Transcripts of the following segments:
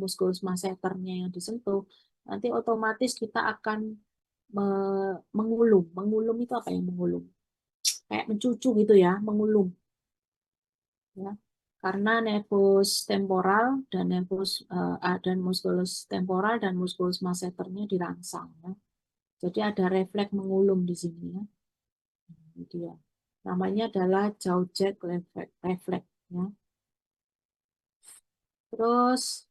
muskulus masseternya yang disentuh, nanti otomatis kita akan mengulum. Mengulum itu apa yang mengulum? Kayak mencucu gitu ya, mengulum. Ya. Karena nervus temporal dan dan muskulus temporal dan muskulus masseternya dirangsang. Ya. Jadi ada refleks mengulum di sini ya. Ini dia. Namanya adalah Jaw-Jack refleks. Ya. Terus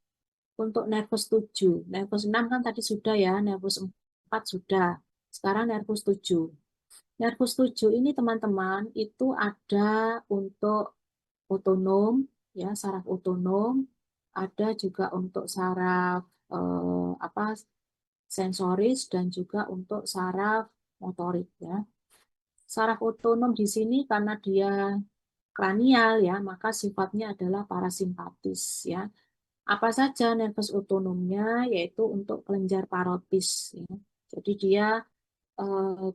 untuk nervus 7, nervus 6 kan tadi sudah ya, nervus 4 sudah. Sekarang nervus 7. Nervus 7 ini teman-teman itu ada untuk otonom, ya saraf otonom, ada juga untuk saraf apa sensoris dan juga untuk saraf motorik ya. Saraf otonom di sini karena dia kranial ya, maka sifatnya adalah parasimpatis ya. Apa saja nervus otonomnya yaitu untuk kelenjar parotis ya. Jadi dia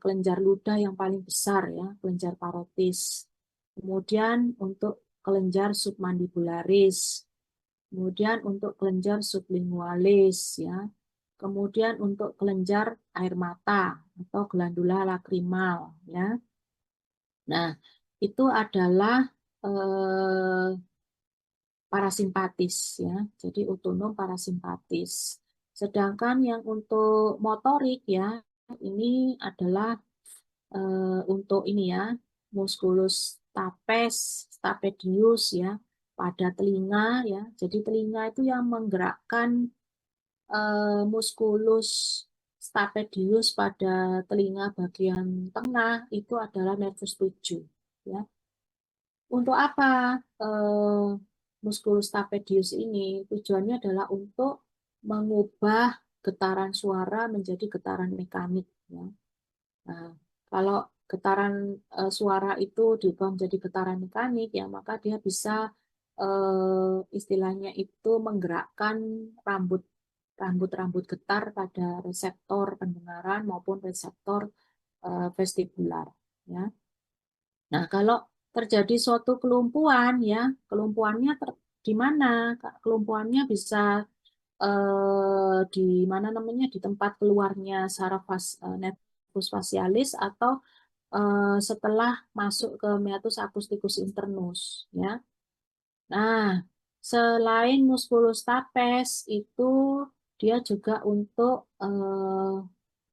kelenjar ludah yang paling besar ya, kelenjar parotis. Kemudian untuk kelenjar submandibularis, kemudian untuk kelenjar sublingualis ya. Kemudian untuk kelenjar air mata atau glandula lakrimal ya. Nah, itu adalah parasimpatis ya. Jadi otonom parasimpatis. Sedangkan yang untuk motorik ya, ini adalah untuk ini ya, musculus stapes, stapedius ya, pada telinga ya. Jadi telinga itu yang menggerakkan musculus stapedius pada telinga bagian tengah itu adalah nervus 7 ya. Untuk apa musculus stapedius ini? Tujuannya adalah untuk mengubah getaran suara menjadi getaran mekanik ya. Nah, kalau getaran suara itu diubah menjadi getaran mekanik ya, maka dia bisa istilahnya itu menggerakkan rambut getar pada reseptor pendengaran maupun reseptor vestibular ya. Nah, kalau terjadi suatu kelumpuhan ya, kelumpuhannya di mana? Kelumpuhannya bisa di mana namanya di tempat keluarnya saraf nervus facialis atau setelah masuk ke meatus acousticus internus ya. Nah, selain musculus stapes itu dia juga untuk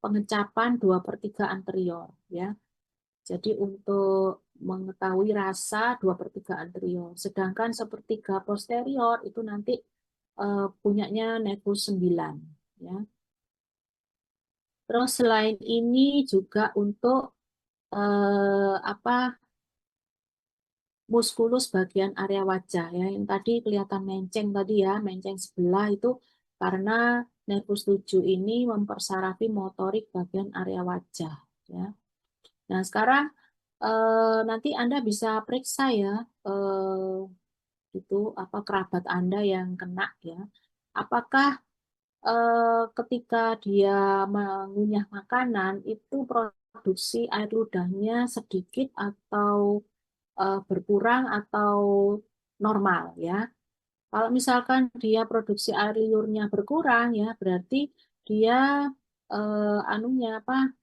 pengecapan 2/3 anterior ya. Jadi untuk mengetahui rasa 2/3 anterior. Sedangkan 1/3 posterior itu nanti punyanya nervus 9 ya. Terus selain ini juga untuk apa muskulus bagian area wajah ya. Yang tadi kelihatan menceng tadi ya, menceng sebelah itu karena nervus 7 ini mempersarafi motorik bagian area wajah ya. Nah, sekarang nanti Anda bisa periksa ya itu apa kerabat Anda yang kena ya. Apakah ketika dia mengunyah makanan itu produksi air ludahnya sedikit atau berkurang atau normal ya. Kalau misalkan dia produksi air liurnya berkurang ya berarti dia anunya apa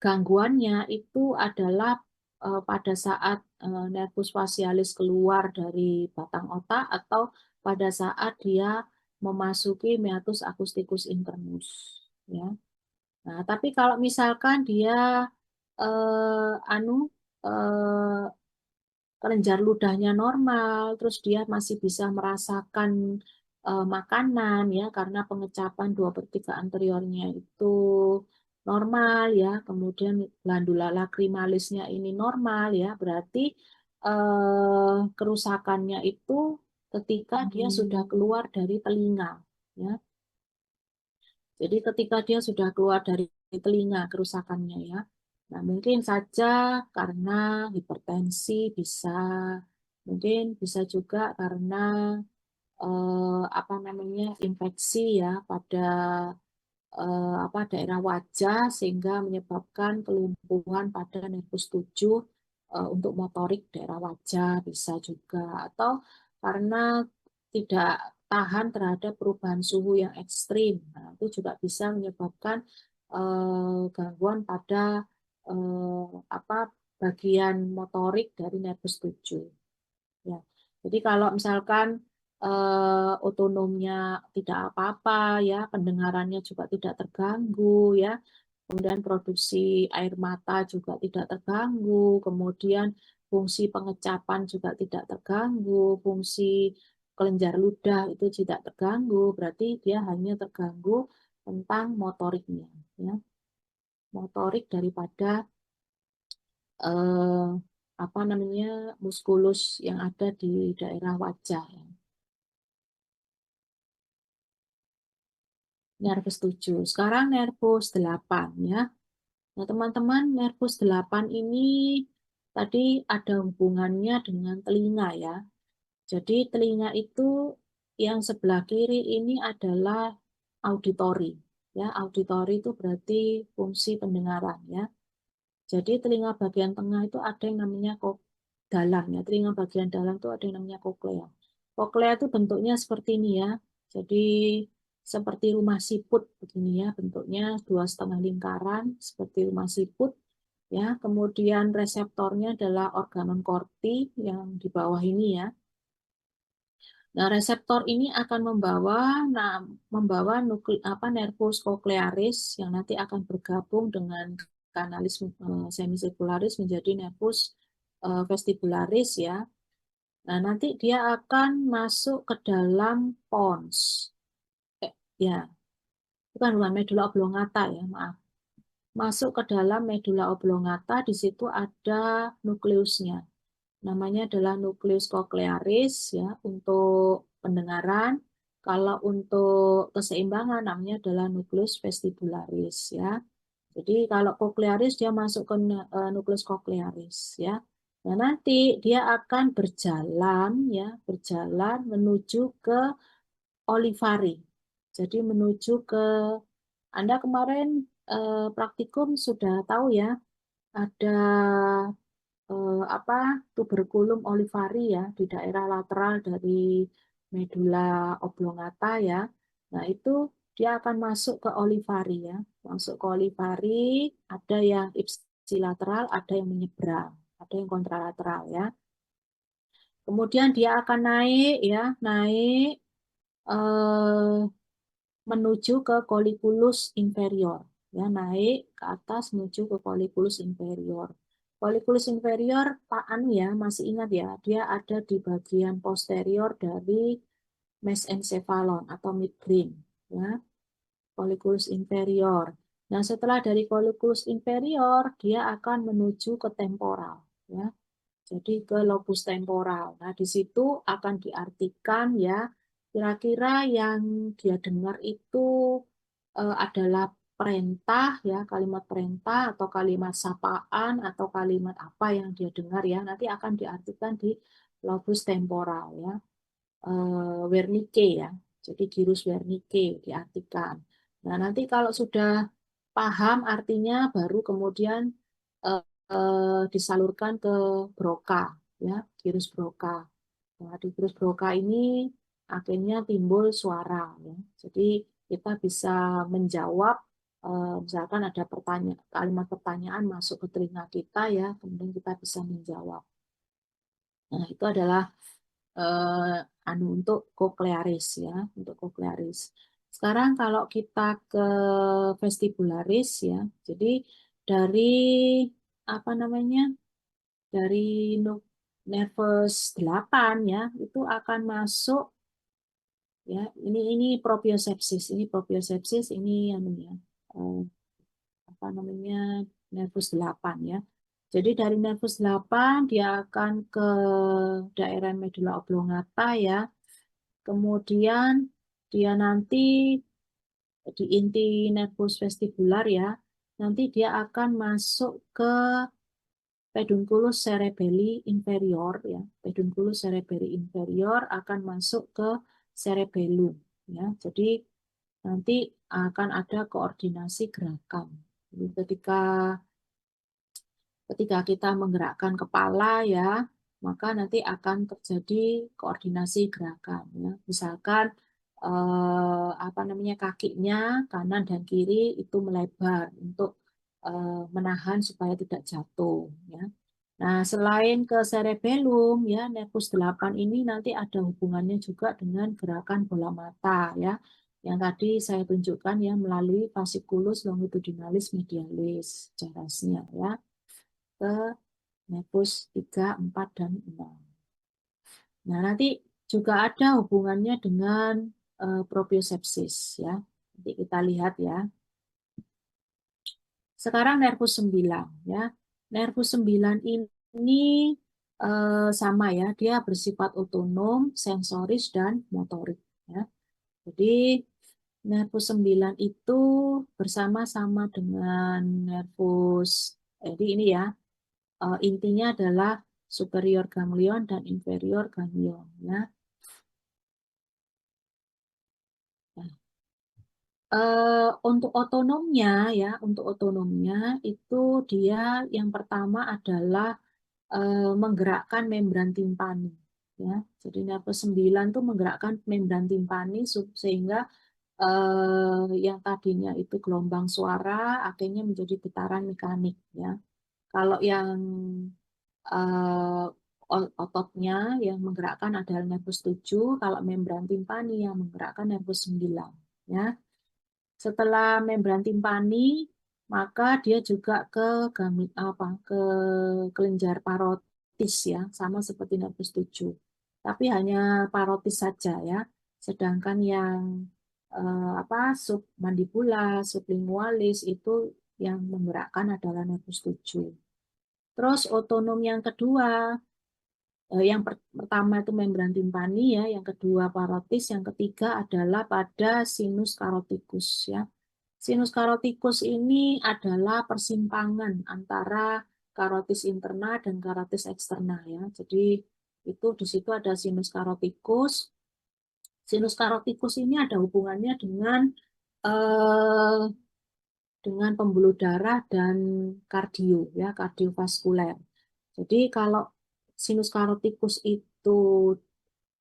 gangguannya itu adalah pada saat nervus facialis keluar dari batang otak atau pada saat dia memasuki meatus acousticus internus ya. Nah, tapi kalau misalkan dia anu eh, kelenjar ludahnya normal, terus dia masih bisa merasakan makanan ya karena pengecapan 2/3 anteriornya itu normal ya, kemudian glandula lakrimalisnya ini normal ya, berarti kerusakannya itu ketika dia sudah keluar dari telinga ya. Jadi ketika dia sudah keluar dari telinga kerusakannya ya. Nah, mungkin saja karena hipertensi bisa, mungkin bisa juga karena apa namanya infeksi ya pada apa daerah wajah sehingga menyebabkan kelumpuhan pada nervus 7 untuk motorik daerah wajah bisa juga atau karena tidak tahan terhadap perubahan suhu yang ekstrim. Nah, itu juga bisa menyebabkan gangguan pada apa bagian motorik dari nervus 7. Ya. Jadi kalau misalkan otonomnya tidak apa-apa, ya pendengarannya juga tidak terganggu, ya kemudian produksi air mata juga tidak terganggu, kemudian fungsi pengecapan juga tidak terganggu, fungsi kelenjar ludah itu tidak terganggu, berarti dia hanya terganggu tentang motoriknya, ya. Motorik daripada eh, apa namanya muskulus yang ada di daerah wajah, ya. Nervus 7. Sekarang nervus 8, ya. Nah, teman-teman, nervus 8 ini tadi ada hubungannya dengan telinga, ya. Jadi telinga itu yang sebelah kiri ini adalah auditori, ya. Auditori itu berarti fungsi pendengaran, ya. Jadi telinga bagian tengah itu ada yang namanya dalam, ya. Telinga bagian dalam itu ada yang namanya koklea. Koklea itu bentuknya seperti ini, ya. Jadi seperti rumah siput begini, ya, bentuknya 2,5 lingkaran seperti rumah siput, ya. Kemudian reseptornya adalah organon corti yang di bawah ini, ya. Nah, reseptor ini akan membawa nervus cochlearis yang nanti akan bergabung dengan kanalis semicircularis menjadi nervus vestibularis, ya. Nah, nanti dia akan masuk ke dalam pons. Ya, bukan medula oblongata, ya, maaf. Masuk ke dalam medula oblongata, di situ ada nukleusnya. Namanya adalah nukleus cochlearis, ya, untuk pendengaran. Kalau untuk keseimbangan namanya adalah nukleus vestibularis, ya. Jadi kalau cochlearis dia masuk ke nukleus cochlearis, ya. Nah, nanti dia akan berjalan, ya, berjalan menuju ke olivari. Jadi menuju ke Anda kemarin praktikum sudah tahu, ya, ada apa tuberculum olivari, ya, di daerah lateral dari medula oblongata, ya. Nah, itu dia akan masuk ke olivari, ya. Masuk ke olivari, ada yang ipsilateral, ada yang menyeberang, ada yang kontralateral, ya. Kemudian dia akan naik, ya, naik eh, menuju ke colliculus inferior, ya, naik ke atas menuju ke colliculus inferior. Colliculus inferior, Pak Anu, ya, masih ingat, ya, dia ada di bagian posterior dari mesencephalon atau midbrain, ya, colliculus inferior. Nah, setelah dari colliculus inferior, dia akan menuju ke temporal, ya. Jadi ke lobus temporal. Nah, di situ akan diartikan, ya, kira-kira yang dia dengar itu adalah perintah, ya, kalimat perintah atau kalimat sapaan atau kalimat apa yang dia dengar, ya, nanti akan diartikan di lobus temporal, ya. Wernicke, ya. Jadi gyrus Wernicke diartikan. Nah, nanti kalau sudah paham artinya baru kemudian disalurkan ke Broca, ya, gyrus Broca. Nah, di gyrus Broca ini akhirnya timbul suara, ya. Jadi kita bisa menjawab misalkan ada kalimat pertanyaan masuk ke telinga kita, ya, kemudian kita bisa menjawab. Nah, itu adalah untuk cochlearis, ya, untuk cochlearis. Sekarang kalau kita ke vestibularis, ya, jadi dari apa namanya dari nervus 8, ya, itu akan masuk, ya, ini propriosepsis ini ya, apa namanya nervus 8, ya. Jadi dari nervus 8 dia akan ke daerah medula oblongata, ya. Kemudian dia nanti di inti nervus vestibular, ya. Nanti dia akan masuk ke pedunculus cerebelli inferior, ya. Pedunculus cerebelli inferior akan masuk ke cerebellum, ya. Jadi nanti akan ada koordinasi gerakan. Jadi ketika kita menggerakkan kepala, ya, maka nanti akan terjadi koordinasi gerakan ya. Misalkan apa namanya kakinya kanan dan kiri itu melebar untuk menahan supaya tidak jatuh ya. Nah, selain ke cerebellum ya, nervus 8 ini nanti ada hubungannya juga dengan gerakan bola mata ya. Yang tadi saya tunjukkan ya melalui fasciculus longitudinalis medialis jelasnya ya ke nervus 3, 4 dan 6. Nah, nanti juga ada hubungannya dengan propriosepsis ya. Nanti kita lihat ya. Sekarang nervus 9 ya. Nervus 9 ini sama ya, dia bersifat otonom, sensoris dan motorik ya. Jadi nervus 9 itu bersama-sama dengan nervus jadi ini ya, intinya adalah superior ganglion dan inferior ganglion ya. Nah, untuk otonomnya ya, untuk otonomnya itu dia yang pertama adalah menggerakkan membran timpani ya. Jadi nervus 9 itu menggerakkan membran timpani sehingga yang tadinya itu gelombang suara akhirnya menjadi getaran mekanik ya. Kalau yang eh, ototnya yang menggerakkan adalah nervus 7, kalau membran timpani yang menggerakkan nervus 9 ya. Setelah membran timpani, maka dia juga ke ke kelenjar parotis ya, sama seperti nervus 7. Tapi hanya parotis saja ya. Sedangkan yang submandibula, sublingualis itu yang menggerakkan adalah nervus 7. Terus otonom yang kedua, yang pertama itu membran timpani ya, yang kedua parotis, yang ketiga adalah pada sinus karotikus ya. Sinus karotikus ini adalah persimpangan antara karotis interna dan karotis eksterna ya. Jadi itu di situ ada sinus karotikus. Sinus karotikus ini ada hubungannya eh, dengan pembuluh darah dan kardio ya, kardiovaskuler. Jadi kalau sinus karotikus itu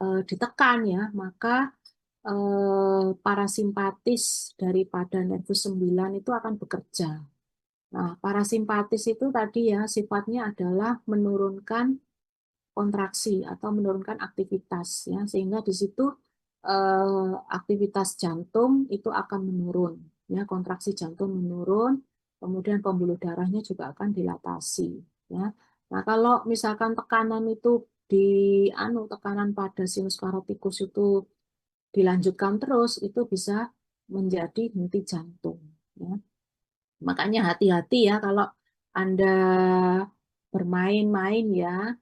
ditekan ya, maka parasimpatis daripada nervus 9 itu akan bekerja. Nah, parasimpatis itu tadi ya sifatnya adalah menurunkan kontraksi atau menurunkan aktivitas ya, sehingga di situ aktivitas jantung itu akan menurun ya, kontraksi jantung menurun, kemudian pembuluh darahnya juga akan dilatasi ya. Nah, kalau misalkan tekanan itu di tekanan pada sinus karotikus itu dilanjutkan terus itu bisa menjadi henti jantung ya. Makanya hati-hati ya kalau Anda bermain-main ya,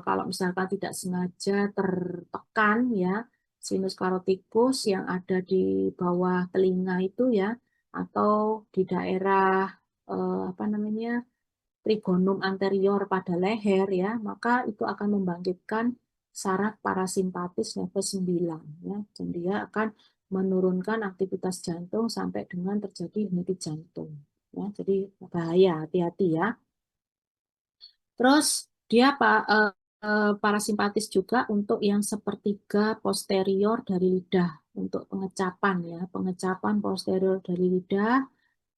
kalau misalkan tidak sengaja tertekan ya sinus karotikus yang ada di bawah telinga itu ya, atau di daerah apa namanya trigonum anterior pada leher ya, maka itu akan membangkitkan saraf parasimpatis nervus 9 ya, dan dia akan menurunkan aktivitas jantung sampai dengan terjadi henti jantung ya. Jadi bahaya, hati-hati ya. Terus dia parasimpatis juga untuk yang sepertiga posterior dari lidah untuk pengecapan ya, pengecapan posterior dari lidah,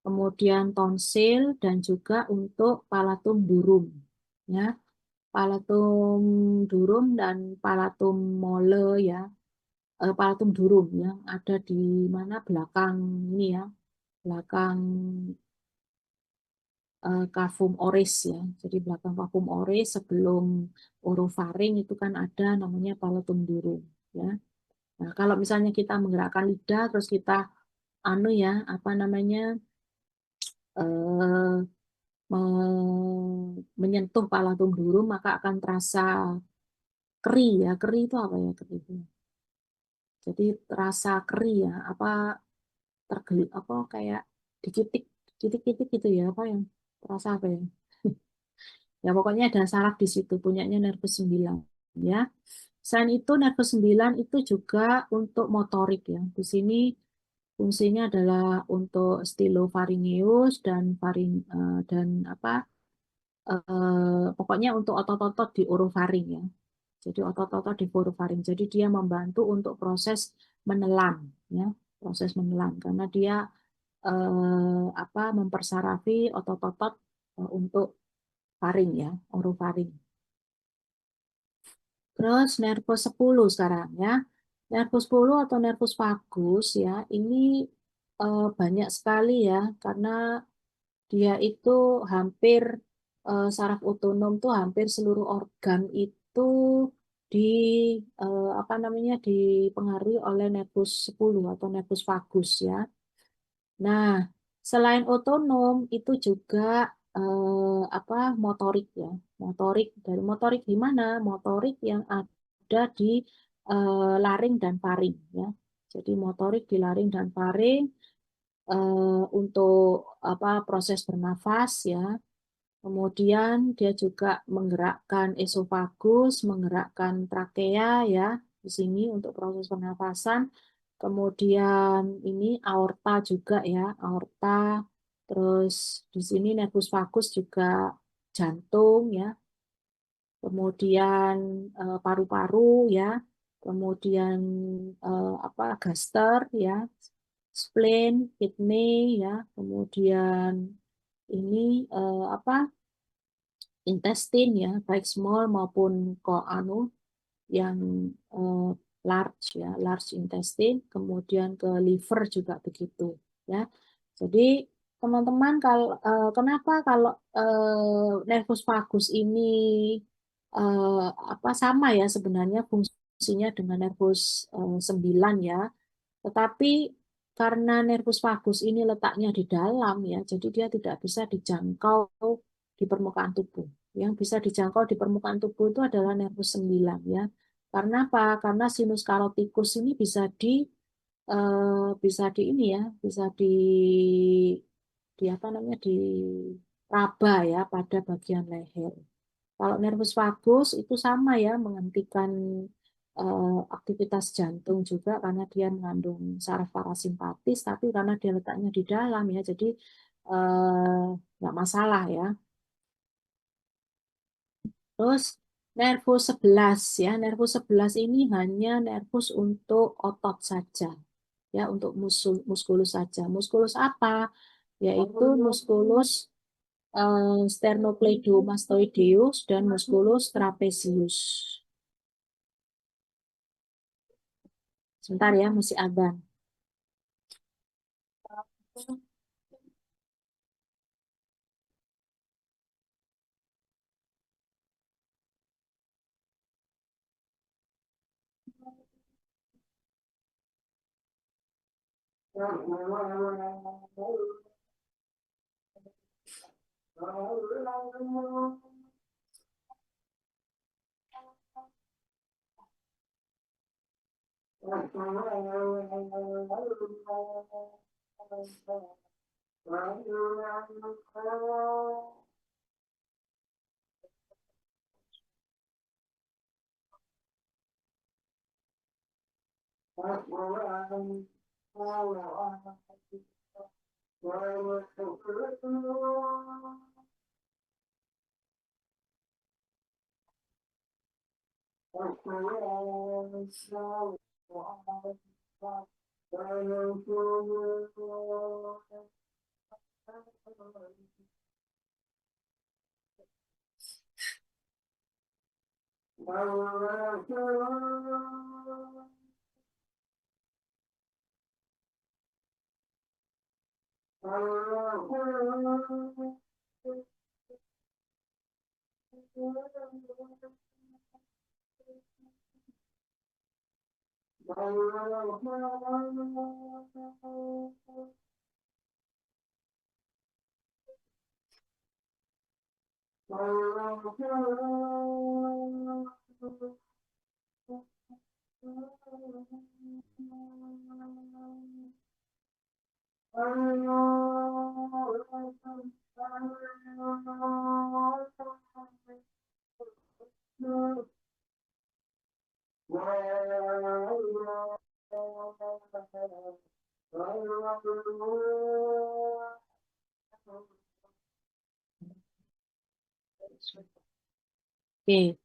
kemudian tonsil dan juga untuk palatum durum ya. Palatum durum dan palatum mole ya. Palatum durum ya ada di mana belakang ini ya, belakang kavum oris ya. Jadi belakang kavum oris sebelum orofaring itu kan ada namanya palatum durum ya. Nah, kalau misalnya kita menggerakkan lidah terus kita ya apa namanya eh, menyentuh palatum durum maka akan terasa keri ya. Keri itu apa ya keri itu? Jadi terasa keri ya, apa tergelip apa kayak dikitik kitik-kitik gitu ya, apa yang terasa apa ya? Ya pokoknya ada saraf di situ punyanya nervus 9 ya. Selain itu nervus 9 itu juga untuk motorik ya. Di sini fungsinya adalah untuk stylofaringeus dan dan apa pokoknya untuk otot-otot di orofaring ya. Jadi otot-otot di orofaring. Jadi dia membantu untuk proses menelan ya, proses menelan karena dia mempersarafi otot-otot untuk faring ya, orofaring. Terus nervus 10 sekarang ya. Nervus 10 atau nervus vagus ya, ini banyak sekali ya karena dia itu hampir saraf otonom tuh hampir seluruh organ itu di dipengaruhi oleh nervus 10 atau nervus vagus ya. Nah, selain otonom itu juga motorik ya. Motorik dari motorik di mana? Motorik yang ada di laring dan faring ya. Jadi motorik di laring dan faring untuk proses bernafas ya. Kemudian dia juga menggerakkan esofagus, menggerakkan trakea ya di sini untuk proses pernafasan. Kemudian ini aorta juga ya, aorta. Terus di sini nervus vagus juga jantung ya. Kemudian paru-paru ya. Kemudian gaster ya, spleen, kidney ya. Kemudian ini intestin ya, baik small maupun yang eh, large ya, large intestine, kemudian ke liver juga begitu ya. Jadi teman-teman kenapa kalau nervus vagus ini sama ya sebenarnya fungsinya dengan nervus 9 ya. Tetapi karena nervus vagus ini letaknya di dalam ya, jadi dia tidak bisa dijangkau di permukaan tubuh. Yang bisa dijangkau di permukaan tubuh itu adalah nervus 9 ya. Karena apa? Karena sinus karotikus ini bisa di ini ya, bisa di apa namanya di raba ya pada bagian leher. Kalau nervus vagus itu sama ya, menghentikan aktivitas jantung juga karena dia mengandung saraf parasimpatis, tapi karena dia letaknya di dalam ya, jadi nggak masalah ya. Terus nervus 11 ya, nervus 11 ini hanya nervus untuk otot saja ya, untuk muskulus saja. Muskulus apa? Yaitu muskulus sternocleidomastoideus dan musculus trapezius. Sebentar ya, musik adzan. Oke,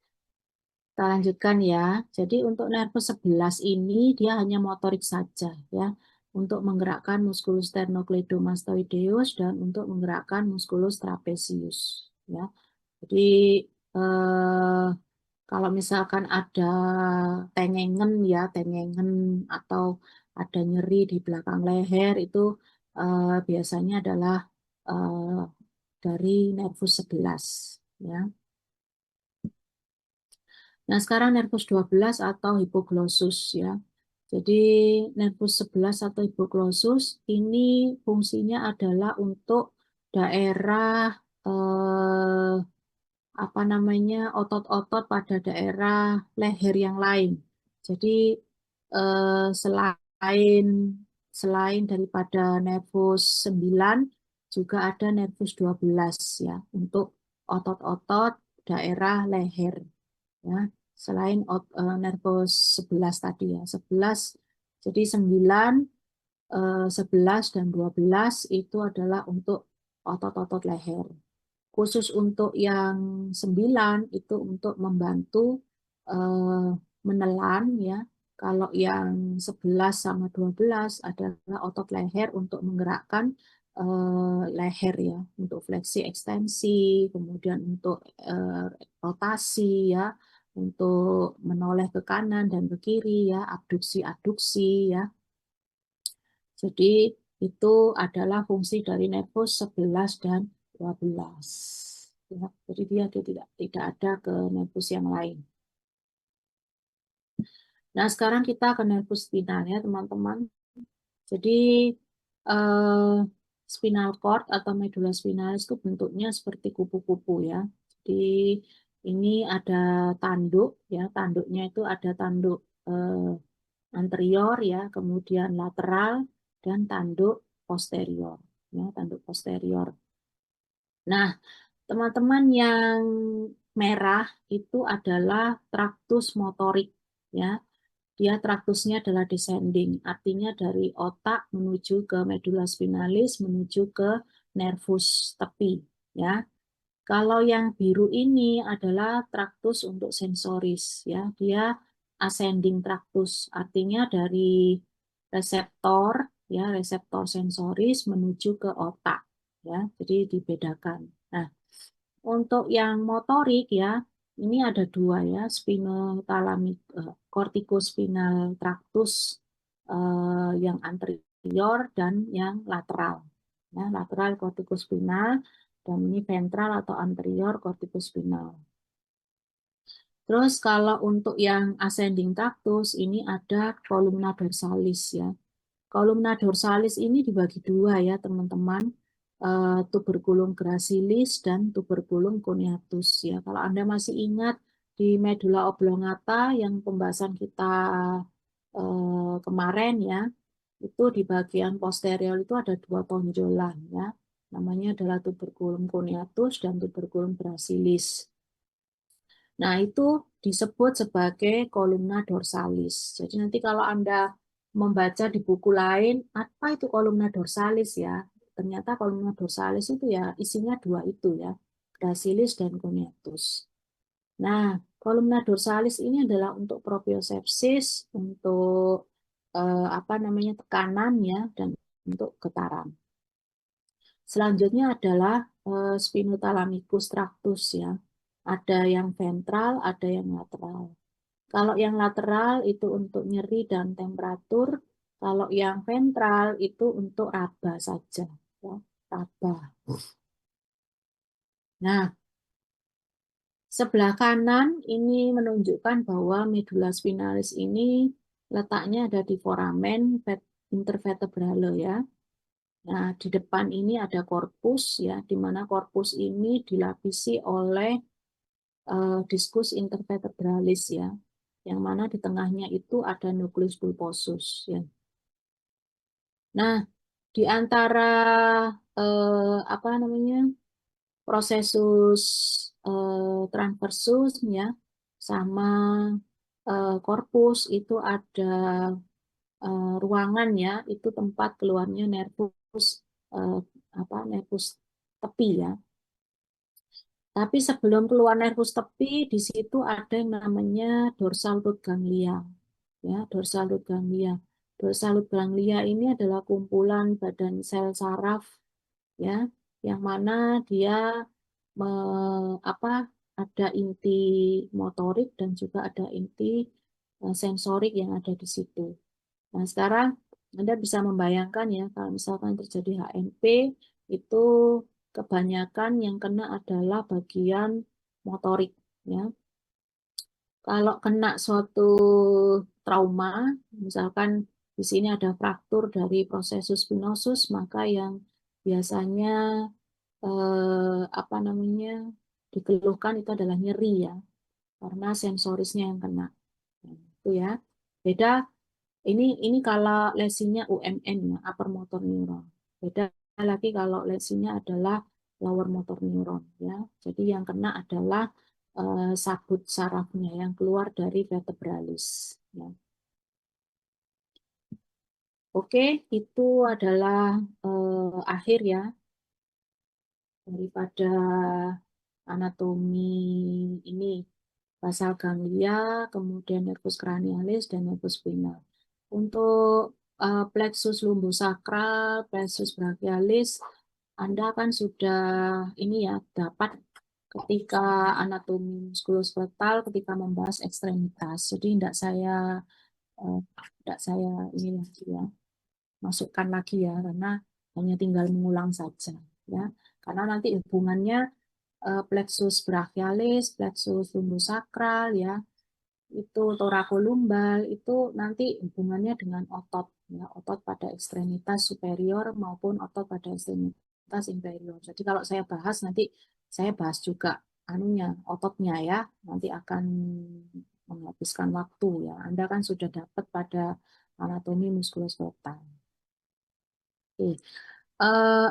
kita lanjutkan ya. Jadi untuk nervus 11 ini dia hanya motorik saja ya. Untuk menggerakkan musculus sternocleidomastoideus dan untuk menggerakkan musculus trapezius ya. Jadi eh, kalau misalkan ada tengengen atau ada nyeri di belakang leher itu biasanya adalah eh, dari nervus 11 ya. Nah, sekarang nervus 12 atau hipoglossus ya. Jadi nervus 11 atau hipoglossus ini fungsinya adalah untuk daerah eh, apa namanya otot-otot pada daerah leher yang lain. Jadi selain selain daripada nervus 9 juga ada nervus 12 ya untuk otot-otot daerah leher ya. Selain nervus 11 tadi ya. 11 jadi 9 11 dan 12 itu adalah untuk otot-otot leher. Khusus untuk yang 9 itu untuk membantu eh, menelan ya. Kalau yang 11 sama 12 adalah otot leher untuk menggerakkan leher ya, untuk fleksi ekstensi, kemudian untuk rotasi ya, untuk menoleh ke kanan dan ke kiri ya, abduksi-abduksi ya. Jadi itu adalah fungsi dari nervus 11 dan 12. Ya, jadi dia tidak ada ke nervus yang lain. Nah, sekarang kita ke nervus spinal ya, teman-teman. Jadi eh, spinal cord atau medulla spinalis itu bentuknya seperti kupu-kupu ya. Jadi ini ada tanduk ya, tanduknya itu ada tanduk anterior ya, kemudian lateral dan tanduk posterior ya, tanduk posterior. Nah, teman-teman yang merah itu adalah traktus motorik ya. Dia traktusnya adalah descending, artinya dari otak menuju ke medulla spinalis menuju ke nervus tepi ya. Kalau yang biru ini adalah traktus untuk sensoris ya. Dia ascending traktus, artinya dari reseptor ya, reseptor sensoris menuju ke otak ya. Jadi dibedakan. Nah, untuk yang motorik ya, ini ada dua ya, spinothalamic, corticospinal tractus yang anterior dan yang lateral. Ya, lateral corticospinal dan ini ventral atau anterior corticospinal. Terus kalau untuk yang ascending tractus ini ada columna dorsalis ya. Columna dorsalis ini dibagi dua ya teman-teman, tuberculum gracilis dan tuberculum cuneatus ya. Kalau Anda masih ingat di medulla oblongata yang pembahasan kita kemarin ya, itu di bagian posterior itu ada dua tonjolan ya. Namanya adalah tuberculum cuneatus dan tuberculum gracilis. Nah, itu disebut sebagai columna dorsalis. Jadi nanti kalau Anda membaca di buku lain, apa itu columna dorsalis ya? Ternyata columna dorsalis itu ya isinya dua itu ya, gracilis dan cuneatus. Nah, columna dorsalis ini adalah untuk propriosepsis, untuk apa namanya tekanan ya, dan untuk getaran. Selanjutnya adalah spinothalamicus tractus ya. Ada yang ventral, ada yang lateral. Kalau yang lateral itu untuk nyeri dan temperatur, kalau yang ventral itu untuk raba saja, ya, raba. Nah, sebelah kanan ini menunjukkan bahwa medulla spinalis ini letaknya ada di foramen intervertebrale ya. Nah, di depan ini ada korpus ya, di mana korpus ini dilapisi oleh diskus intervertebralis ya, yang mana di tengahnya itu ada nukleus pulposus ya. Nah, di antara apa namanya prosesus transversus ya sama korpus itu ada ruangan ya, itu tempat keluarnya nervus apa nervus tepi ya. Tapi sebelum keluar nervus tepi, di situ ada yang namanya dorsal root ganglia. Ya, dorsal root ganglia. Dorsal root ganglia ini adalah kumpulan badan sel saraf, ya, yang mana dia apa ada inti motorik dan juga ada inti sensorik yang ada di situ. Nah, sekarang Anda bisa membayangkan ya, kalau misalkan terjadi HNP, itu kebanyakan yang kena adalah bagian motorik. Ya. Kalau kena suatu trauma, misalkan di sini ada fraktur dari processus spinosus, maka yang biasanya apa namanya dikeluhkan itu adalah nyeri ya, karena sensorisnya yang kena. Nah, itu ya. Beda ini kalau lesinya UMN ya, upper motor neuron. Beda lagi kalau lesinya adalah lower motor neuron ya. Jadi yang kena adalah sabut sarafnya yang keluar dari vertebralis. Ya. Oke, itu adalah akhir ya daripada anatomi ini. Basal ganglia, kemudian nervus cranialis, dan nervus spinal. Untuk plexus lumbosakral, plexus brachialis, Anda kan sudah ini ya dapat ketika anatomi muskuloskeletal ketika membahas ekstremitas. Jadi tidak saya ini lagi ya masukkan lagi ya karena hanya tinggal mengulang saja ya. Karena nanti hubungannya plexus brachialis, plexus lumbosakral ya, itu torakolumbal itu nanti hubungannya dengan otot ya, otot pada ekstremitas superior maupun otot pada ekstremitas inferior. Jadi kalau saya bahas nanti saya bahas juga anunya ototnya ya, nanti akan menghabiskan waktu ya. Anda kan sudah dapat pada anatomi muskuloskeletal. Oke.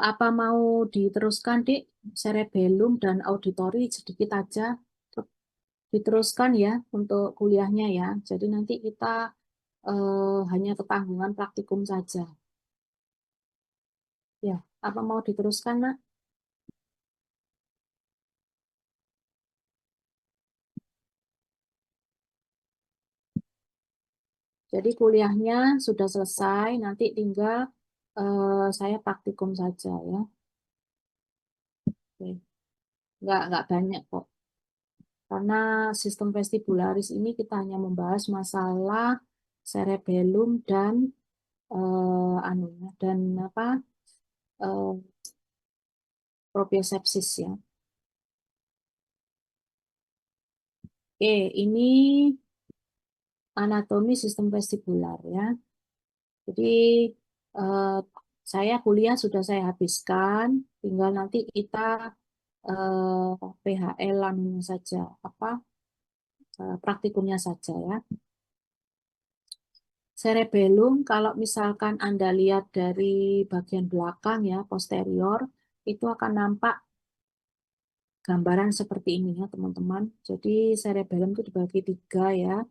Apa mau diteruskan, Dik? Cerebellum dan auditori sedikit aja diteruskan ya untuk kuliahnya ya. Jadi nanti kita hanya ketanggungan praktikum saja. Ya, apa mau diteruskan, Nak? Jadi kuliahnya sudah selesai, nanti tinggal saya praktikum saja ya. Oke. Nggak banyak kok. Karena sistem vestibularis ini kita hanya membahas masalah cerebellum dan anunya dan apa eh, propriosepsis ya. Oke, ini anatomi sistem vestibular ya. Jadi eh, saya kuliah sudah saya habiskan, tinggal nanti kita PHL anunya saja, apa praktikumnya saja ya. Cerebellum, kalau misalkan Anda lihat dari bagian belakang ya, posterior, itu akan nampak gambaran seperti ini ya teman-teman. Jadi cerebellum itu dibagi tiga ya.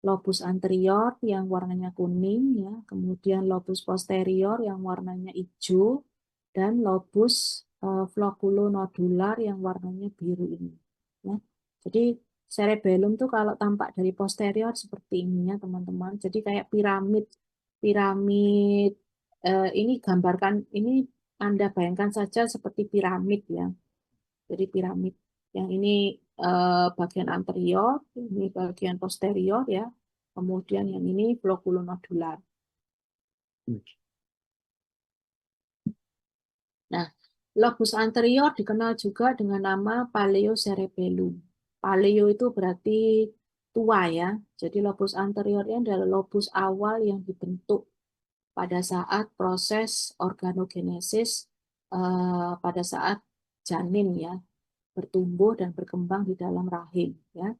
Lobus anterior yang warnanya kuning ya, kemudian lobus posterior yang warnanya hijau, dan lobus floculonodular yang warnanya biru ini. Ya. Jadi cerebellum tuh kalau tampak dari posterior seperti ini ya teman-teman. Jadi kayak piramid, piramid ini gambarkan ini Anda bayangkan saja seperti piramid ya. Jadi piramid yang ini bagian anterior, ini bagian posterior ya. Kemudian yang ini floculonodular. Nah, lobus anterior dikenal juga dengan nama paleocerebellum. Paleo itu berarti tua ya. Jadi lobus anterior ini adalah lobus awal yang dibentuk pada saat proses organogenesis pada saat janin ya bertumbuh dan berkembang di dalam rahim ya.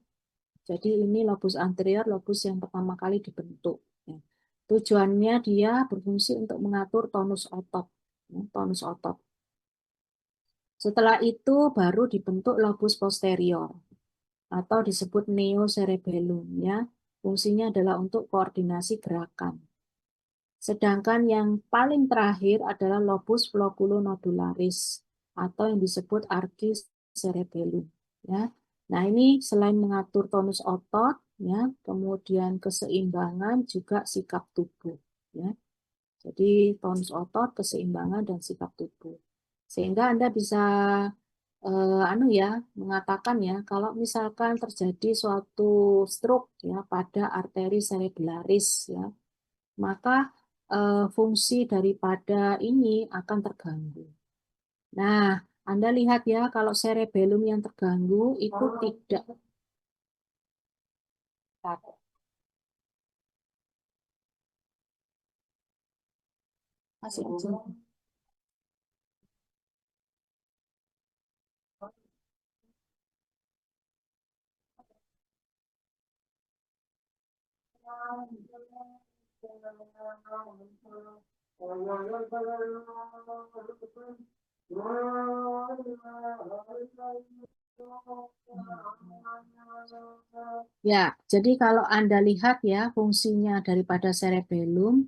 Jadi ini lobus anterior, lobus yang pertama kali dibentuk. Ya. Tujuannya dia berfungsi untuk mengatur tonus otot, ya, tonus otot. Setelah itu baru dibentuk lobus posterior atau disebut neocerebellum. Ya. Fungsinya adalah untuk koordinasi gerakan. Sedangkan yang paling terakhir adalah lobus floculonodularis atau yang disebut archicerebellum. ya. Nah, ini selain mengatur tonus otot, ya, kemudian keseimbangan juga sikap tubuh, ya. Jadi tonus otot, keseimbangan dan sikap tubuh. Sehingga Anda bisa anu ya, mengatakan ya, kalau misalkan terjadi suatu stroke ya pada arteri cerebralis ya, maka fungsi daripada ini akan terganggu. Nah, Anda lihat ya, kalau cerebellum yang terganggu itu tidak masih kecil. Ya, jadi kalau Anda lihat ya fungsinya daripada cerebellum,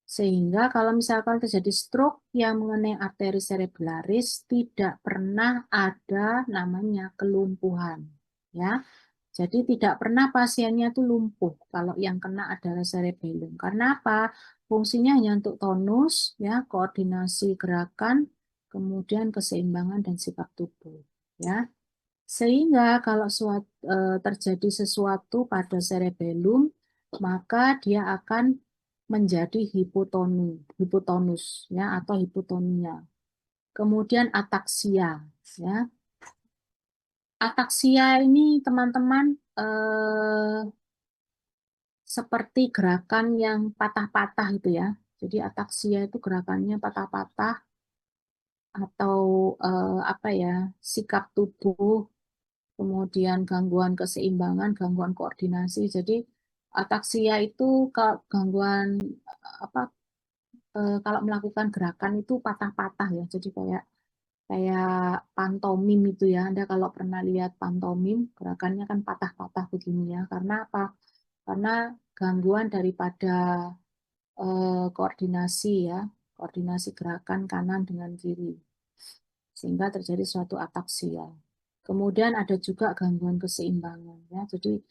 sehingga kalau misalkan terjadi stroke yang mengenai arteri cerebralis, tidak pernah ada namanya kelumpuhan. Ya, jadi tidak pernah pasiennya itu lumpuh kalau yang kena adalah cerebellum. Karena apa? Fungsinya hanya untuk tonus, ya, koordinasi gerakan, kemudian keseimbangan dan sikap tubuh. Ya, sehingga kalau terjadi sesuatu pada cerebellum, maka dia akan menjadi hipotonus, ya, atau hipotonia. Kemudian ataksia, ya. Ataksia ini teman-teman seperti gerakan yang patah-patah itu ya. Jadi ataksia itu gerakannya patah-patah atau apa ya, sikap tubuh, kemudian gangguan keseimbangan, gangguan koordinasi. Jadi ataksia itu gangguan apa kalau melakukan gerakan itu patah-patah ya. Jadi kayak kayak pantomim itu ya. Anda kalau pernah lihat pantomim, gerakannya kan patah-patah begini ya. Karena apa? Karena gangguan daripada koordinasi ya, koordinasi gerakan kanan dengan kiri, sehingga terjadi suatu ataksia. Kemudian ada juga gangguan keseimbangan ya, jadi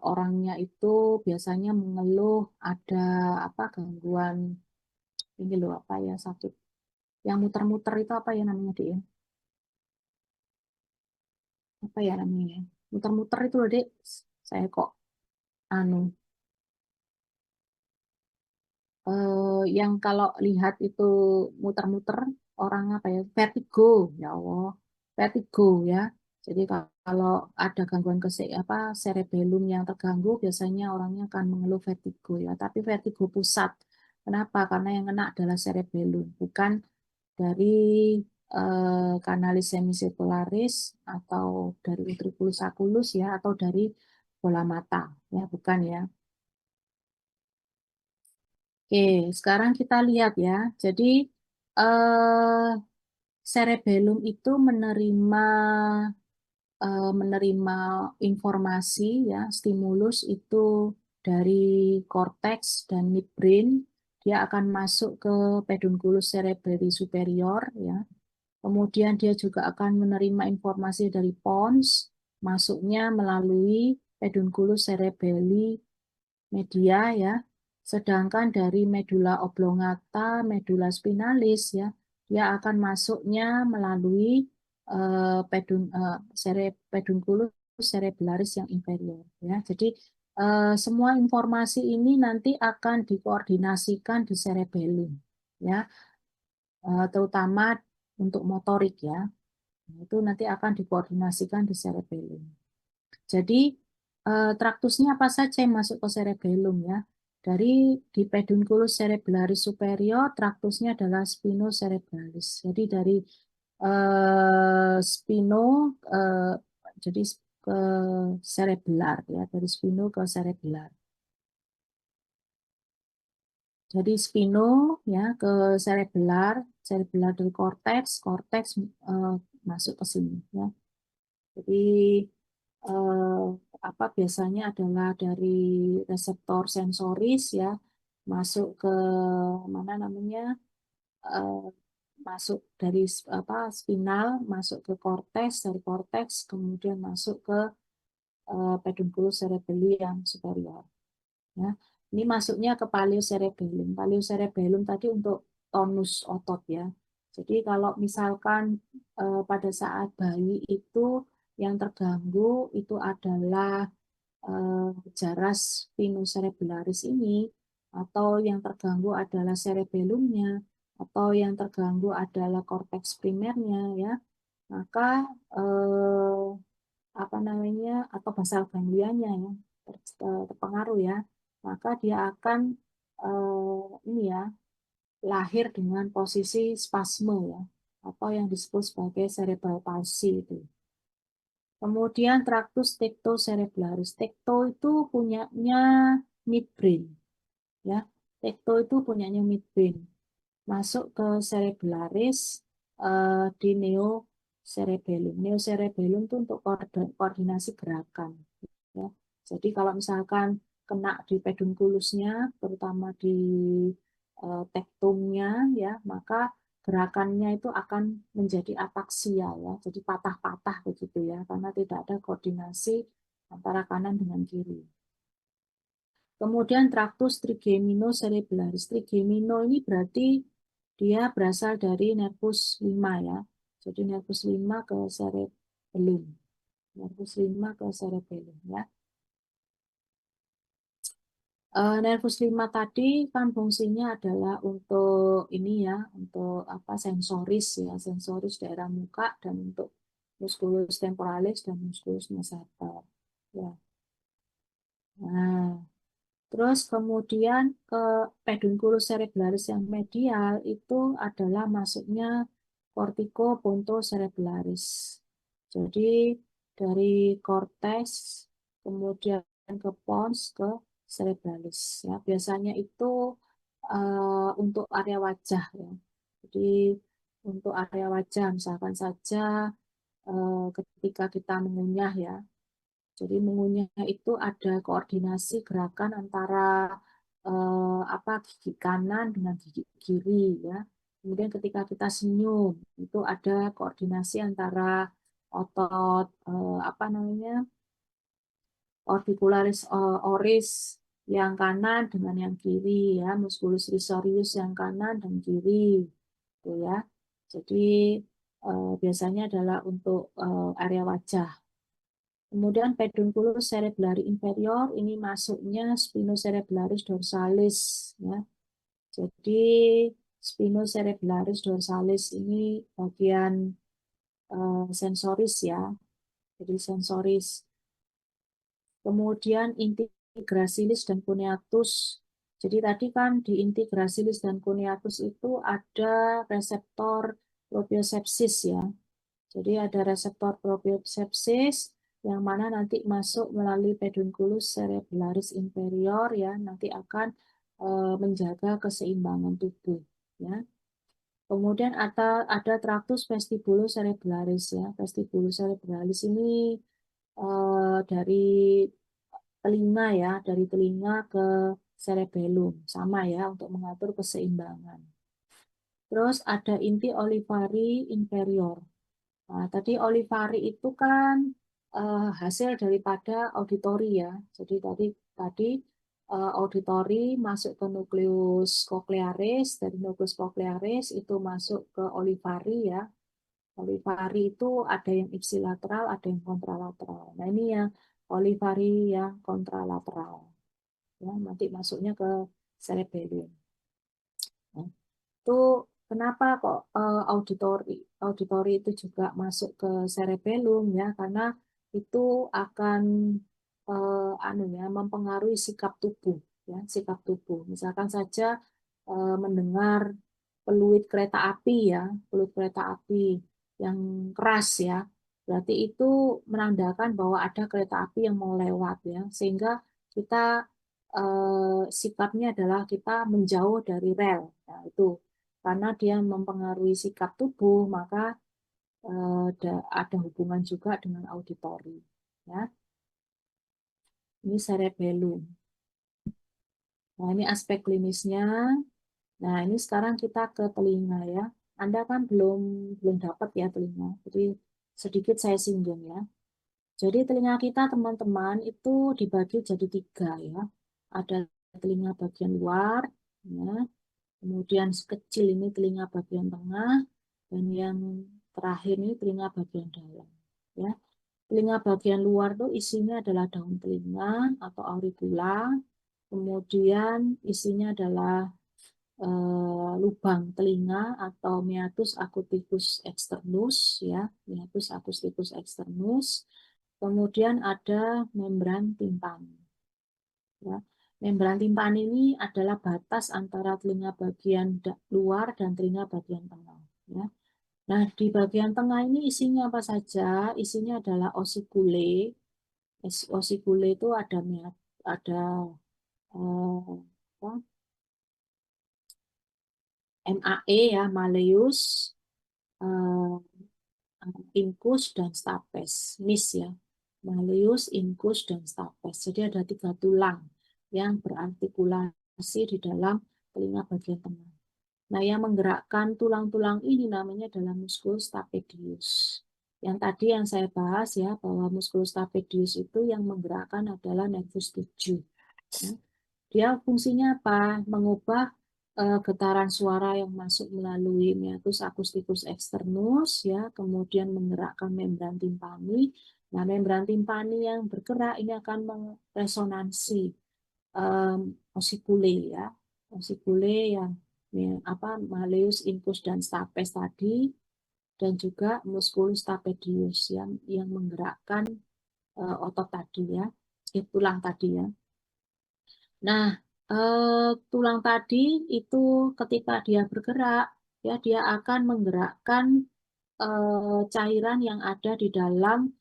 orangnya itu biasanya mengeluh ada apa gangguan ini loh apa ya sakit yang muter-muter itu apa ya namanya dek ya? Apa ya namanya? Muter-muter itu loh dek, saya kok anu yang kalau lihat itu muter-muter orang apa ya vertigo ya Allah vertigo ya jadi kalau ada gangguan apa cerebellum yang terganggu biasanya orangnya akan mengeluh vertigo ya tapi vertigo pusat kenapa karena yang kena adalah cerebellum bukan dari kanalis semisirkularis atau dari utriculus sacculus ya atau dari bola mata ya bukan ya. Oke, sekarang kita lihat ya. Jadi eh, cerebellum itu menerima informasi ya, stimulus itu dari korteks dan midbrain. Dia akan masuk ke pedunculus cerebelli superior ya. Kemudian dia juga akan menerima informasi dari pons, masuknya melalui pedunculus cerebelli media ya. Sedangkan dari medula oblongata, medula spinalis ya, dia akan masuknya melalui pedunculus cerebellaris yang inferior ya. Jadi semua informasi ini nanti akan dikoordinasikan di cerebellum ya, terutama untuk motorik ya. Itu nanti akan dikoordinasikan di cerebellum. Jadi traktusnya apa saja yang masuk ke cerebellum ya? Dari di pedunculus cerebellaris superior, traktusnya adalah spinocerebralis. Jadi dari spino eh, jadi ke cerebellar ya, dari spino ke cerebellar. Jadi spino ya ke cerebellar, cerebellar dari korteks, korteks masuk ke sini ya. Jadi eh, apa biasanya adalah dari reseptor sensoris ya masuk ke mana namanya masuk dari spinal masuk ke korteks, dari korteks kemudian masuk ke pedunculus cerebelli yang superior. Ya. Ini masuknya ke paliocerebellum. Paliocerebellum tadi untuk tonus otot ya. Jadi kalau misalkan pada saat bayi itu yang terganggu itu adalah jaras spinocerebelaris ini, atau yang terganggu adalah cerebellumnya, atau yang terganggu adalah korteks primernya ya, maka eh, apa namanya atau basal ganglianya ya terpengaruh ya, maka dia akan ini ya lahir dengan posisi spasme ya, atau yang disebut sebagai cerebral palsy itu. Kemudian traktus tectocerebelaris. Tecto itu punyanya midbrain ya. Tecto itu punyanya midbrain. Masuk ke cerebelaris di neocerebellum. Neocerebellum itu untuk koordinasi gerakan ya. Jadi kalau misalkan kena di pedunculusnya, terutama di tektumnya ya, maka gerakannya itu akan menjadi ataksia ya, jadi patah-patah begitu ya, karena tidak ada koordinasi antara kanan dengan kiri. Kemudian traktus trigeminocerebelaris. Trigemino ini berarti dia berasal dari nervus 5 ya. Jadi nervus 5 ke cerebellum. Nervus 5 ke cerebellum ya. Nervus 5 tadi kan fungsinya adalah untuk ini ya, untuk apa sensoris ya, sensoris daerah muka dan untuk musculus temporalis dan musculus masseter. Ya. Nah, terus kemudian ke pedunculus cerebelaris yang medial itu adalah masuknya corticopontocerebelaris. Jadi dari cortex kemudian ke pons ke cerebralis. Ya, biasanya itu untuk area wajah ya. Jadi untuk area wajah misalkan saja ketika kita mengunyah ya. Jadi mengunyah itu ada koordinasi gerakan antara apa gigi kanan dengan gigi kiri ya. Kemudian ketika kita senyum itu ada koordinasi antara otot apa namanya orbicularis oris yang kanan dengan yang kiri ya, musculus risorius yang kanan dan kiri gitu ya. Jadi biasanya adalah untuk area wajah. Kemudian pedunculus cerebellari inferior ini masuknya spinocerebelaris dorsalis ya. Jadi spinocerebelaris dorsalis ini bagian sensoris ya. Jadi sensoris. Kemudian inti gracilis dan cuneatus. Jadi tadi kan di inti gracilis dan cuneatus itu ada reseptor propriosepsis ya. Jadi ada reseptor propriosepsis yang mana nanti masuk melalui pedunculus cerebelaris inferior ya, nanti akan menjaga keseimbangan tubuh ya. Kemudian ada traktus vestibulus cerebelaris ya. Vestibulus cerebelaris ini dari telinga ya, dari telinga ke cerebellum sama ya untuk mengatur keseimbangan. Terus ada inti olivari inferior. Nah, tadi olivari itu kan hasil daripada auditori ya. Jadi tadi auditori masuk ke nukleus cochlearis, dari nukleus cochlearis itu masuk ke olivari ya. Olivari itu ada yang ipsilateral, ada yang kontralateral. Nah, ini yang olivari yang kontralateral. Ya, nanti masuknya ke cerebellum. Nah, itu kenapa kok auditori auditori itu juga masuk ke cerebellum ya, karena itu akan anu ya mempengaruhi sikap tubuh ya, sikap tubuh. Misalkan saja mendengar peluit kereta api ya, peluit kereta api yang keras ya, berarti itu menandakan bahwa ada kereta api yang mau lewat ya, sehingga kita sikapnya adalah kita menjauh dari rel. Nah, itu karena dia mempengaruhi sikap tubuh, maka ada hubungan juga dengan auditori. Ya, ini cerebellum. Nah, ini aspek klinisnya. Nah, ini sekarang kita ke telinga ya. Anda kan belum dapat ya telinga. Jadi sedikit saya singgung ya. Jadi telinga kita teman-teman itu dibagi jadi 3 ya. Ada telinga bagian luar, ya. Kemudian kecil ini telinga bagian tengah, dan yang terakhir ini telinga bagian dalam. Ya. Telinga bagian luar tuh isinya adalah daun telinga atau auricula, kemudian isinya adalah lubang telinga atau meatus acousticus externus, ya, meatus acousticus externus. Kemudian ada membran timpani. Ya. Membran timpani ini adalah batas antara telinga bagian luar dan telinga bagian tengah. Ya. Nah, di bagian tengah ini isinya apa saja? Isinya adalah osikule. Osikule itu ada apa, MAE ya, Malleus, eh, incus dan stapes, MIS ya. Malleus, incus dan stapes. Jadi ada 3 tulang yang berartikulasi di dalam telinga bagian tengah. Nah, yang menggerakkan tulang-tulang ini namanya adalah musculus stapedius. Yang tadi yang saya bahas ya, bahwa musculus stapedius itu yang menggerakkan adalah nervus 7. Ya. Dia fungsinya apa? Mengubah getaran suara yang masuk melalui meatus acousticus externus, ya, kemudian menggerakkan membran timpani. Nah, membran timpani yang bergerak ini akan meresonansi osikule ya, osikule yang apa, Malleus, incus dan stapes tadi, dan juga musculus stapedius yang menggerakkan otot tadi ya, tulang tadi ya. Nah, tulang tadi itu ketika dia bergerak, ya dia akan menggerakkan cairan yang ada di dalam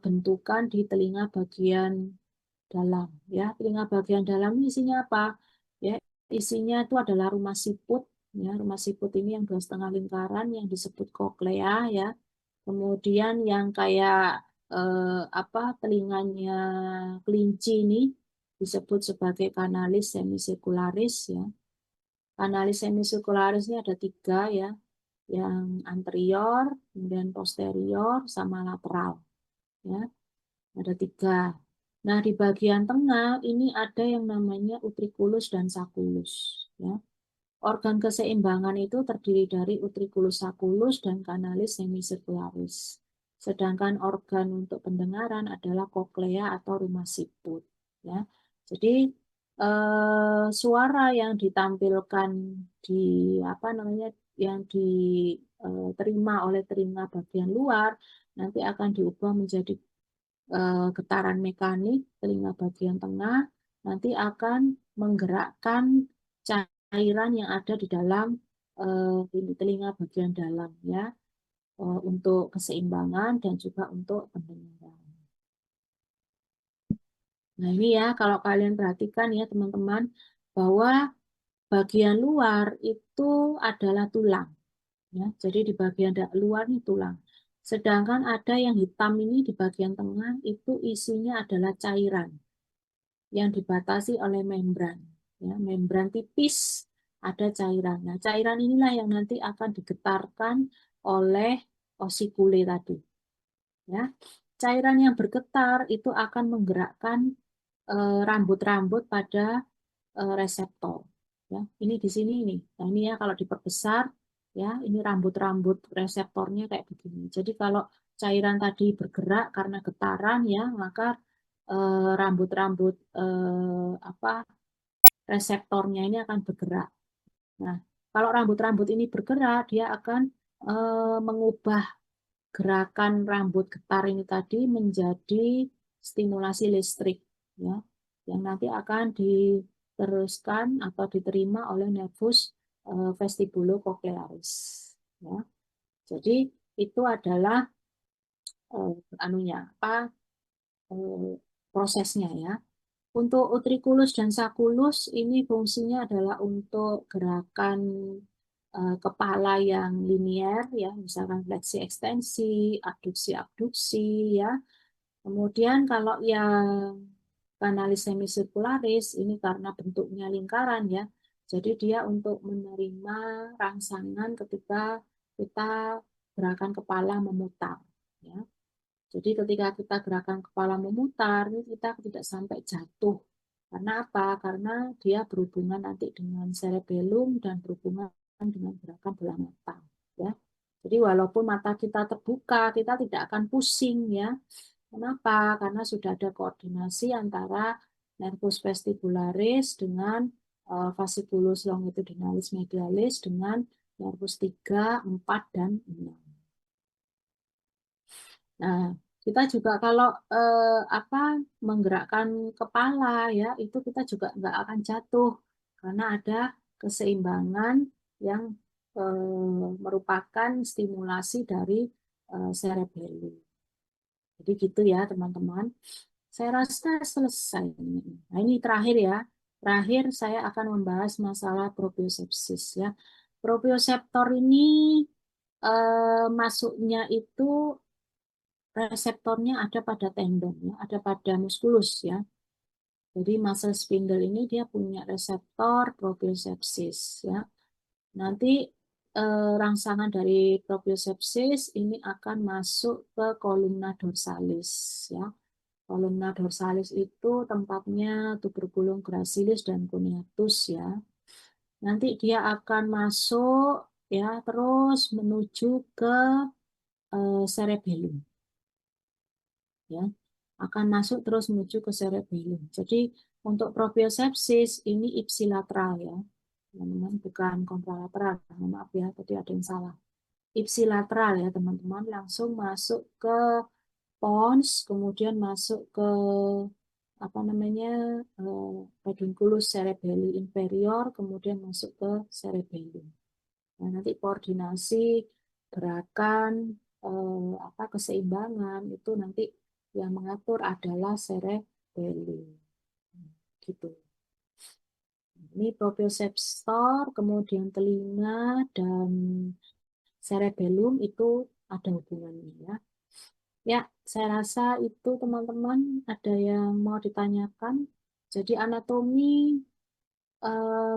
bentukan di telinga bagian dalam. Ya, telinga bagian dalam ini isinya apa? Ya, isinya itu adalah rumah siput. Ya, rumah siput ini yang 2,5 lingkaran yang disebut koklea ya. Kemudian yang kayak apa, telinganya kelinci ini disebut sebagai kanalis semicircularis ya. Kanalis semicircularis ini ada 3 ya, yang anterior, kemudian posterior, sama lateral ya. Ada 3. Nah, di bagian tengah ini ada yang namanya utriculus dan sacculus ya. Organ keseimbangan itu terdiri dari utriculus sacculus dan kanalis semicircularis. Sedangkan organ untuk pendengaran adalah koklea atau rumah siput. Ya. Jadi suara yang ditampilkan di apa namanya, yang diterima oleh telinga bagian luar nanti akan diubah menjadi getaran mekanik telinga bagian tengah, nanti akan menggerakkan cairan yang ada di dalam telinga bagian dalam ya, untuk keseimbangan dan juga untuk pendengaran. Nah ini ya, kalau kalian perhatikan ya teman-teman, bahwa bagian luar itu adalah tulang ya. Jadi di bagian luar ini tulang. Sedangkan ada yang hitam ini di bagian tengah itu isinya adalah cairan yang dibatasi oleh membran. Ya, membran tipis, ada cairan. Nah, cairan inilah yang nanti akan digetarkan oleh osikule tadi. Ya, cairan yang bergetar itu akan menggerakkan rambut-rambut pada reseptor. Ya, ini di sini nih. Nah, ini ya kalau diperbesar, ya ini rambut-rambut reseptornya kayak begini. Jadi kalau cairan tadi bergerak karena getaran ya, maka rambut-rambut apa, reseptornya ini akan bergerak. Nah, kalau rambut-rambut ini bergerak, dia akan mengubah gerakan rambut getar ini tadi menjadi stimulasi listrik, ya, yang nanti akan diteruskan atau diterima oleh nervus vestibulocochlearis. Ya. Jadi itu adalah anunya apa, prosesnya ya. Untuk utriculus dan sacculus ini fungsinya adalah untuk gerakan kepala yang linier ya, misalkan fleksi ekstensi, abduksi abduksi ya. Kemudian kalau yang kanalis semicircularis ini karena bentuknya lingkaran ya, Jadi dia untuk menerima rangsangan ketika kita gerakan kepala memutar. Ya. Jadi ketika kita gerakan kepala memutar, ini kita tidak sampai jatuh. Karena apa? Karena dia berhubungan nanti dengan cerebellum dan berhubungan dengan gerakan bola mata. Ya. Jadi walaupun mata kita terbuka, kita tidak akan pusing ya. Kenapa? Karena sudah ada koordinasi antara nervus vestibularis dengan fasciculus longitudinalis medialis dengan nervus 3, 4, dan 6. Nah, kita juga kalau apa menggerakkan kepala ya, itu kita juga nggak akan jatuh karena ada keseimbangan yang merupakan stimulasi dari cerebellum. Jadi gitu ya teman-teman. Saya rasa selesai. Nah ini terakhir ya. Terakhir saya akan membahas masalah propriosepsis ya. Proprioseptor ini masuknya itu reseptornya ada pada tendon ya, ada pada muskulus ya. Jadi muscle spindle ini dia punya reseptor propriosepsis ya. Nanti rangsangan dari propriosepsis ini akan masuk ke kolumna dorsalis ya. Kolumna dorsalis itu tempatnya tuberculum gracilis dan cuneatus ya. Nanti dia akan masuk ya terus menuju ke cerebellum ya. Akan masuk terus menuju ke cerebellum. Jadi untuk propriosepsis ini ipsilateral ya. Teman-teman bukan kontralateral. Maaf ya, tadi ada yang salah. Ipsilateral ya teman-teman, langsung masuk ke pons, kemudian masuk ke apa namanya pedunculus cerebelli inferior, kemudian masuk ke cerebellum. Nah, nanti koordinasi gerakan apa keseimbangan itu nanti yang mengatur adalah cerebellum. Gitu. Ini proprioseptor, kemudian telinga dan cerebellum itu ada hubungannya ya. Ya, saya rasa itu teman-teman ada yang mau ditanyakan. Jadi anatomi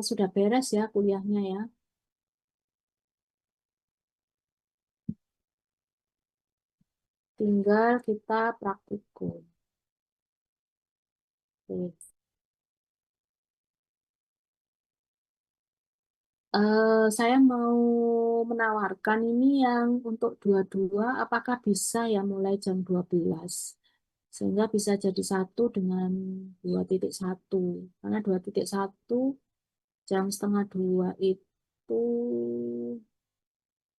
sudah beres ya kuliahnya ya. Tinggal kita praktikum. Oke. Saya mau menawarkan ini yang untuk dua-dua, apakah bisa ya mulai jam 12? Sehingga bisa jadi satu dengan 2.1. Karena 2.1 jam setengah dua itu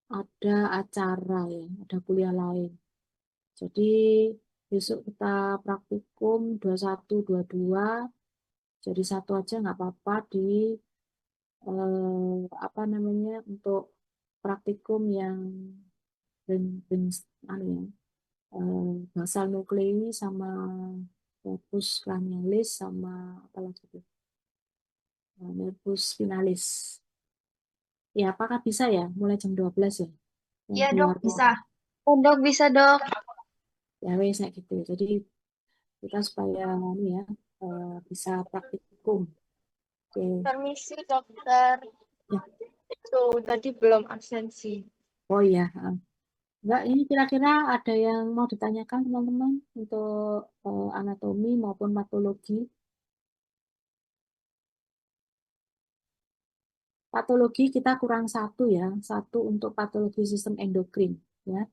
ada acara ya, ada kuliah lain. Jadi besok kita praktikum 21, 22, jadi satu aja nggak apa-apa di apa namanya untuk praktikum yang anu ya, basal nuklei sama corpus cranialis sama apa lagi tuh, nervus spinalis. Ya, apakah bisa ya mulai jam 12 ya? Yang Iya dok, keluar bisa. Oh dok, bisa dok. ya wes kayak gitu. Jadi kita supaya ini ya bisa praktikum. Oke. Permisi dokter. Ya. Tuh, tadi belum absensi. Oh iya. Enggak, ini kira-kira ada yang mau ditanyakan teman-teman untuk anatomi maupun patologi. Patologi kita kurang satu ya, satu untuk patologi sistem endokrin ya.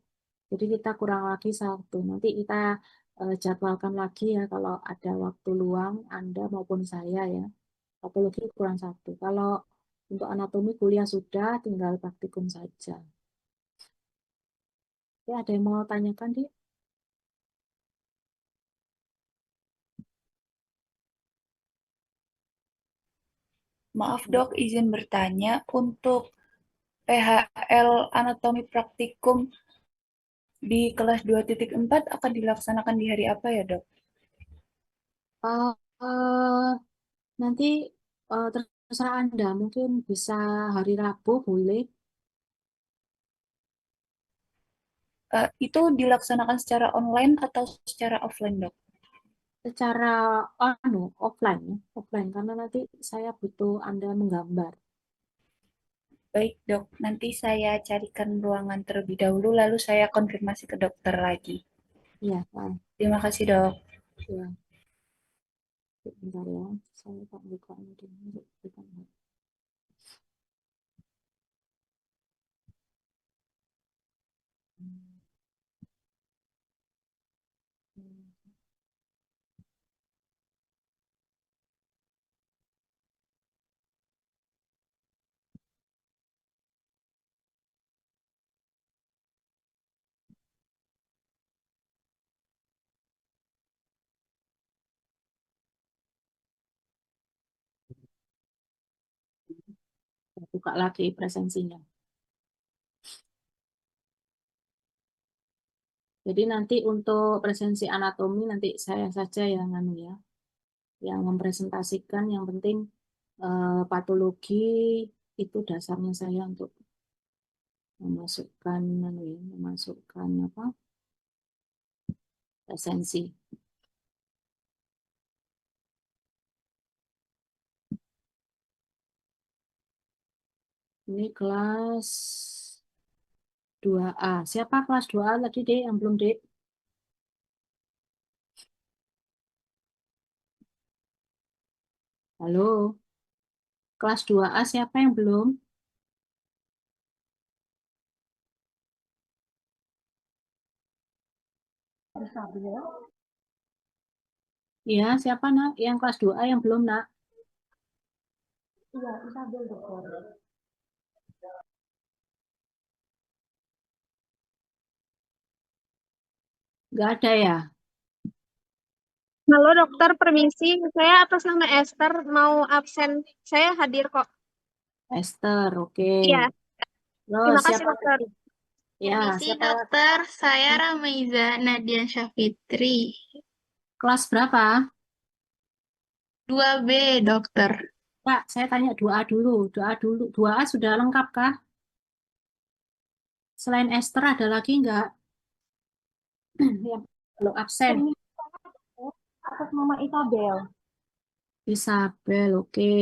Jadi kita kurang lagi satu. Nanti kita jadwalkan lagi ya kalau ada waktu luang Anda maupun saya ya. Patologi kurang satu. Kalau untuk anatomi kuliah sudah, tinggal praktikum saja. Ya, ada yang mau tanyakan, Dik? Maaf dok, izin bertanya, untuk PHL anatomi praktikum di kelas 2.4 akan dilaksanakan di hari apa ya dok? Eh, eh, nanti terserah Anda, mungkin bisa hari Rabu boleh. Itu dilaksanakan secara online atau secara offline dok? secara offline ya, offline karena nanti saya butuh Anda menggambar. Baik, Dok. Nanti saya carikan ruangan terlebih dahulu, lalu saya konfirmasi ke dokter lagi. Iya, Pak. Terima kasih, Dok. Ya, bentar ya. Saya tak buka ini dulu. Bentar. Saya buka lagi presensinya. Jadi nanti untuk presensi anatomi nanti saya saja yang ya, yang mempresentasikan. Yang penting patologi itu dasarnya saya untuk memasukkan ya, memasukkan apa presensi. Ini kelas 2A. Siapa kelas 2A tadi, Dek? Yang belum, Dek? Halo? Kelas 2A siapa yang belum? Iya, siapa, Nak? Yang kelas 2A yang belum, Nak? Iya, Isabel, dokter. Nggak ada ya? Halo dokter, permisi. Saya atas nama Esther mau absen. Saya hadir kok. Esther, oke. Iya, Terus terima kasih siapa dokter. lagi? Ya, Permisi siapa lagi? dokter, saya Ramaiza Nadian Syafitri, Kelas berapa? 2B dokter. Kak, saya tanya 2A dulu. 2A dulu. 2A sudah lengkap kah? Selain Esther ada lagi nggak yang belum absen? Atas nama Isabel. Isabel, oke.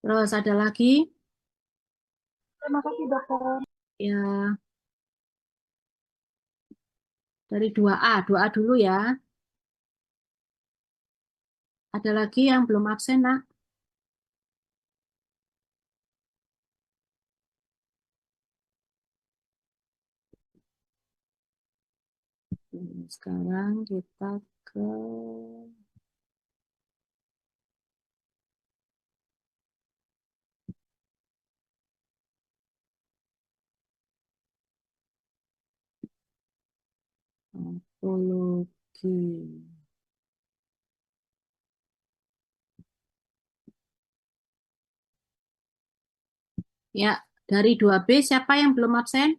Terus ada lagi? Terima kasih dokter. Ya, dari 2A. 2A dulu ya. Ada lagi yang belum absen, Nak? Sekarang kita ke patologi. Ya, dari 2B siapa yang belum absen?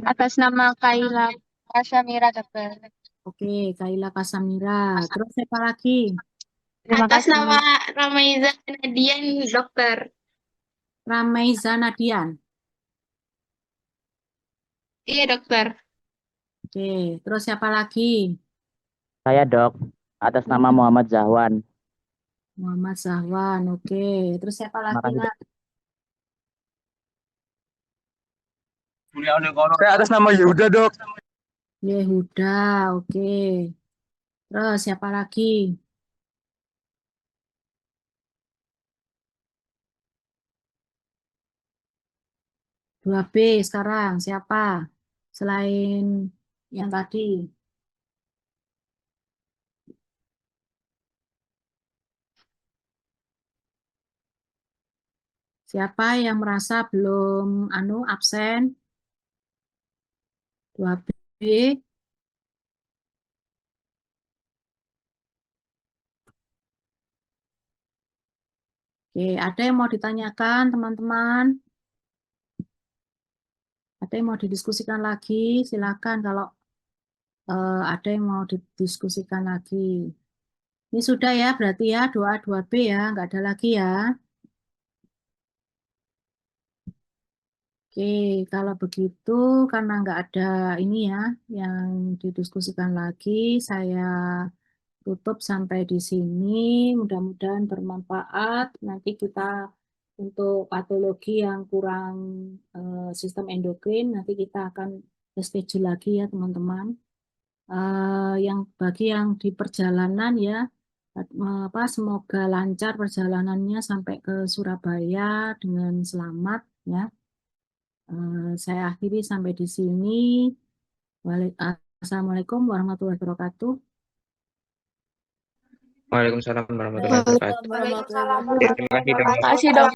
Atas nama Kaila Kasyamira dokter. Oke, Kaila Kasamira. Terus siapa lagi? Terima Atas kasih. nama Ramaiza Nadian dokter. Ramaiza Nadian. Iya dokter. Oke, terus siapa lagi? Saya dok, atas nama Muhammad Zahwan. Muhammad Zahwan. Oke, terus siapa Terima lagi, kasih Nak? dok. Saya atas nama Yehuda dok. Yehuda. Oke. Terus siapa lagi? 2B sekarang siapa? Selain yang tadi. Siapa yang merasa belum absen? 2B. Oke, ada yang mau ditanyakan, teman-teman? Ada yang mau didiskusikan lagi? Silakan kalau ada yang mau didiskusikan lagi. Ini sudah ya, berarti ya, 2A, 2B ya, nggak ada lagi ya. Oke, kalau begitu karena nggak ada ini ya yang didiskusikan lagi, saya tutup sampai di sini. Mudah-mudahan bermanfaat. Nanti kita untuk patologi yang kurang sistem endokrin, nanti kita akan reschedule lagi ya teman-teman. Yang bagi yang di perjalanan ya, semoga lancar perjalanannya sampai ke Surabaya dengan selamat ya. Saya akhiri sampai di sini. Assalamualaikum warahmatullahi wabarakatuh. Waalaikumsalam warahmatullahi wabarakatuh. Waalaikumsalam warahmatullahi Terima kasih, Dok. wabarakatuh.